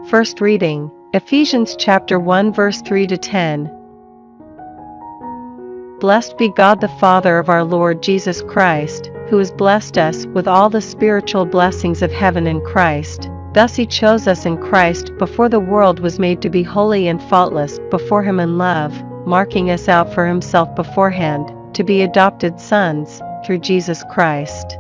First reading, Ephesians chapter 1 verse 3 to 10. Blessed be God the Father of our Lord Jesus Christ, who has blessed us with all the spiritual blessings of heaven in Christ. Thus he chose us in Christ before the world was made to be holy and faultless before him in love, marking us out for himself beforehand, to be adopted sons, through Jesus Christ.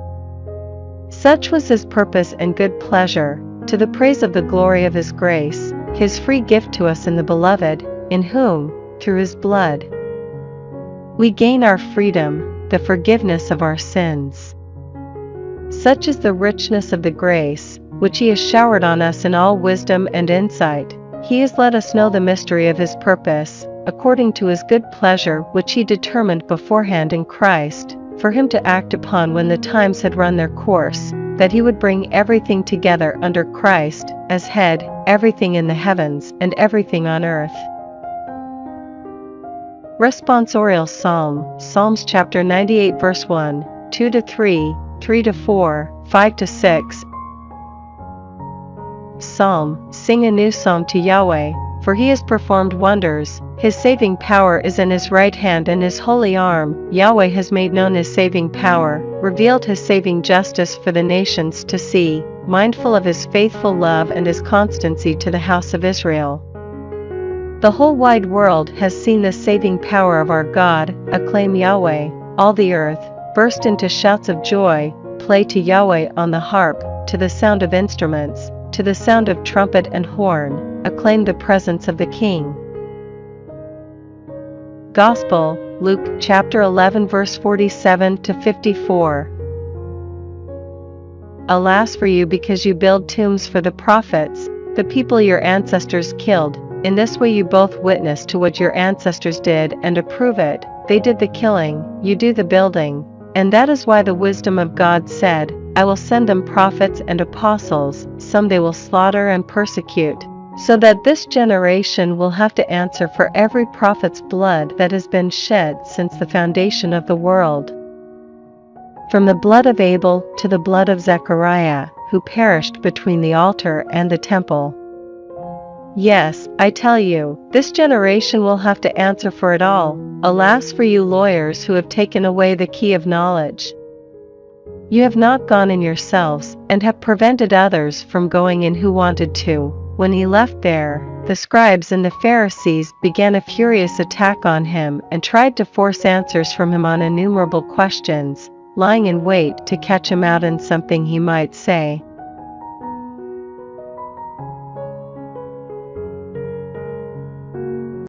Such was his purpose and good pleasure, to the praise of the glory of his grace, his free gift to us in the Beloved, in whom, through his blood, we gain our freedom, the forgiveness of our sins. Such is the richness of the grace, which he has showered on us in all wisdom and insight. He has let us know the mystery of his purpose, according to his good pleasure which he determined beforehand in Christ, for him to act upon when the times had run their course, that he would bring everything together under Christ, as head, everything in the heavens and everything on earth. Responsorial Psalm, Psalms chapter 98 verse 1, 2 to 3, 3 to 4, 5 to 6. Psalm, sing a new psalm to Yahweh, for he has performed wonders, his saving power is in his right hand and his holy arm. Yahweh has made known his saving power, revealed his saving justice for the nations to see, mindful of his faithful love and his constancy to the house of Israel. The whole wide world has seen the saving power of our God. Acclaim Yahweh, all the earth, burst into shouts of joy, play to Yahweh on the harp, to the sound of instruments, to the sound of trumpet and horn, acclaim the presence of the King. Gospel, Luke chapter 11 verse 47 to 54. Alas for you, because you build tombs for the prophets, the people your ancestors killed. In this way you both witness to what your ancestors did and approve it. They did the killing, you do the building. And that is why the wisdom of God said, I will send them prophets and apostles, some they will slaughter and persecute, so that this generation will have to answer for every prophet's blood that has been shed since the foundation of the world. From the blood of Abel to the blood of Zechariah, who perished between the altar and the temple. Yes, I tell you, this generation will have to answer for it all. Alas for you lawyers who have taken away the key of knowledge. You have not gone in yourselves, and have prevented others from going in who wanted to. When he left there, the scribes and the Pharisees began a furious attack on him and tried to force answers from him on innumerable questions, lying in wait to catch him out in something he might say.